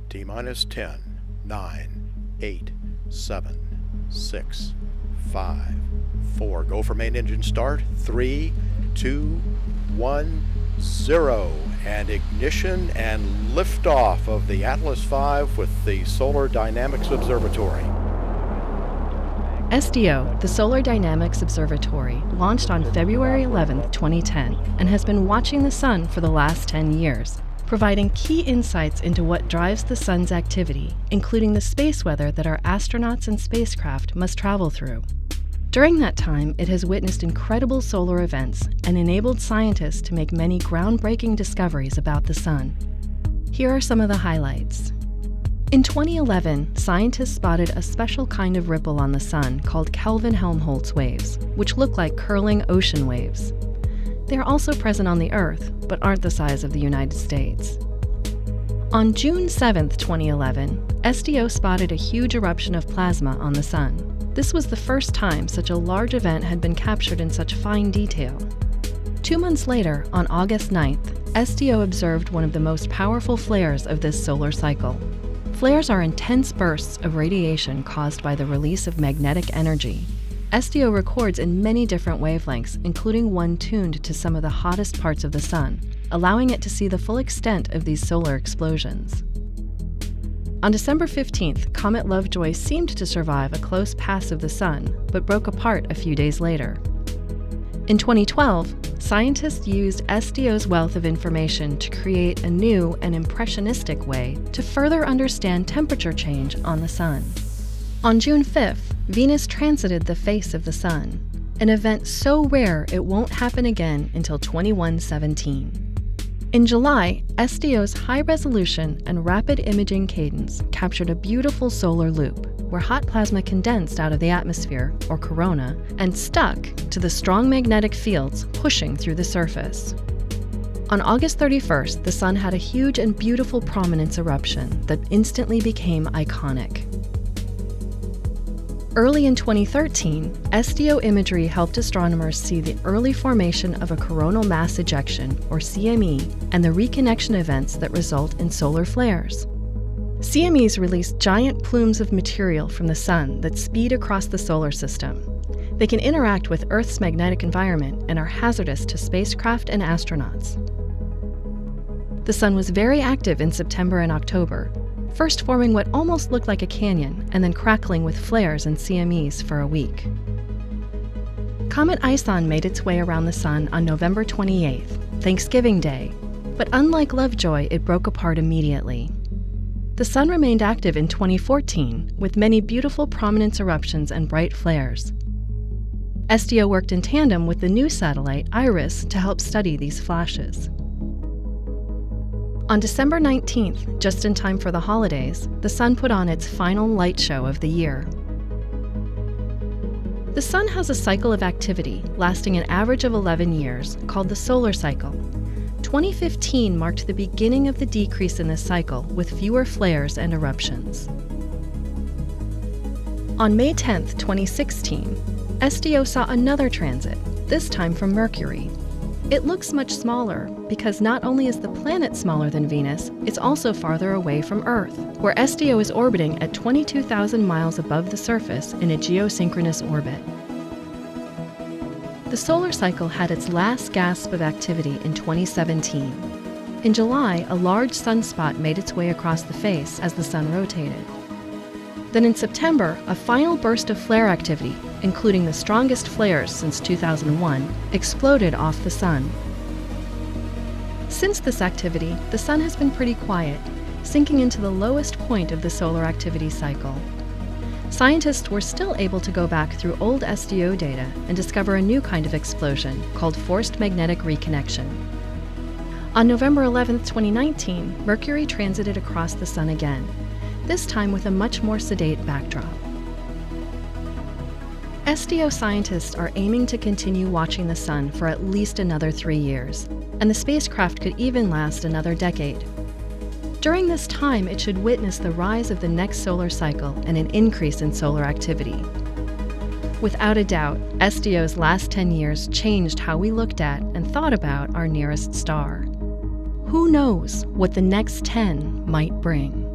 T-minus 10, 9, 8, 7, 6, 5, 4. Go for main engine start. 3, 2, 1, 0. And ignition and liftoff of the Atlas V with the Solar Dynamics Observatory. SDO, the Solar Dynamics Observatory, launched on February 11, 2010, and has been watching the sun for the last 10 years, providing key insights into what drives the sun's activity, including the space weather that our astronauts and spacecraft must travel through. During that time, it has witnessed incredible solar events and enabled scientists to make many groundbreaking discoveries about the sun. Here are some of the highlights. In 2011, scientists spotted a special kind of ripple on the sun called Kelvin-Helmholtz waves, which look like curling ocean waves. They are also present on the Earth, but aren't the size of the United States. On June 7, 2011, SDO spotted a huge eruption of plasma on the sun. This was the first time such a large event had been captured in such fine detail. 2 months later, on August 9th, SDO observed one of the most powerful flares of this solar cycle. Flares are intense bursts of radiation caused by the release of magnetic energy. SDO records in many different wavelengths, including one tuned to some of the hottest parts of the sun, allowing it to see the full extent of these solar explosions. On December 15th, Comet Lovejoy seemed to survive a close pass of the sun, but broke apart a few days later. In 2012, scientists used SDO's wealth of information to create a new and impressionistic way to further understand temperature change on the sun. On June 5th, Venus transited the face of the sun, an event so rare it won't happen again until 2117. In July, SDO's high-resolution and rapid imaging cadence captured a beautiful solar loop, where hot plasma condensed out of the atmosphere, or corona, and stuck to the strong magnetic fields pushing through the surface. On August 31st, the sun had a huge and beautiful prominence eruption that instantly became iconic. Early in 2013, SDO imagery helped astronomers see the early formation of a coronal mass ejection, or CME, and the reconnection events that result in solar flares. CMEs release giant plumes of material from the sun that speed across the solar system. They can interact with Earth's magnetic environment and are hazardous to spacecraft and astronauts. The sun was very active in September and October, first forming what almost looked like a canyon and then crackling with flares and CMEs for a week. Comet Ison made its way around the sun on November 28th, Thanksgiving Day, but unlike Lovejoy, it broke apart immediately. The sun remained active in 2014, with many beautiful prominence eruptions and bright flares. SDO worked in tandem with the new satellite, IRIS, to help study these flashes. On December 19th, just in time for the holidays, the sun put on its final light show of the year. The sun has a cycle of activity lasting an average of 11 years, called the solar cycle. 2015 marked the beginning of the decrease in this cycle, with fewer flares and eruptions. On May 10, 2016, SDO saw another transit, this time from Mercury. It looks much smaller because not only is the planet smaller than Venus, it's also farther away from Earth, where SDO is orbiting at 22,000 miles above the surface in a geosynchronous orbit. The solar cycle had its last gasp of activity in 2017. In July, a large sunspot made its way across the face as the sun rotated. Then in September, a final burst of flare activity, including the strongest flares since 2001, exploded off the sun. Since this activity, the sun has been pretty quiet, sinking into the lowest point of the solar activity cycle. Scientists were still able to go back through old SDO data and discover a new kind of explosion called forced magnetic reconnection. On November 11, 2019, Mercury transited across the sun again, this time with a much more sedate backdrop. SDO scientists are aiming to continue watching the sun for at least another 3 years, and the spacecraft could even last another decade. During this time, it should witness the rise of the next solar cycle and an increase in solar activity. Without a doubt, SDO's last 10 years changed how we looked at and thought about our nearest star. Who knows what the next 10 might bring?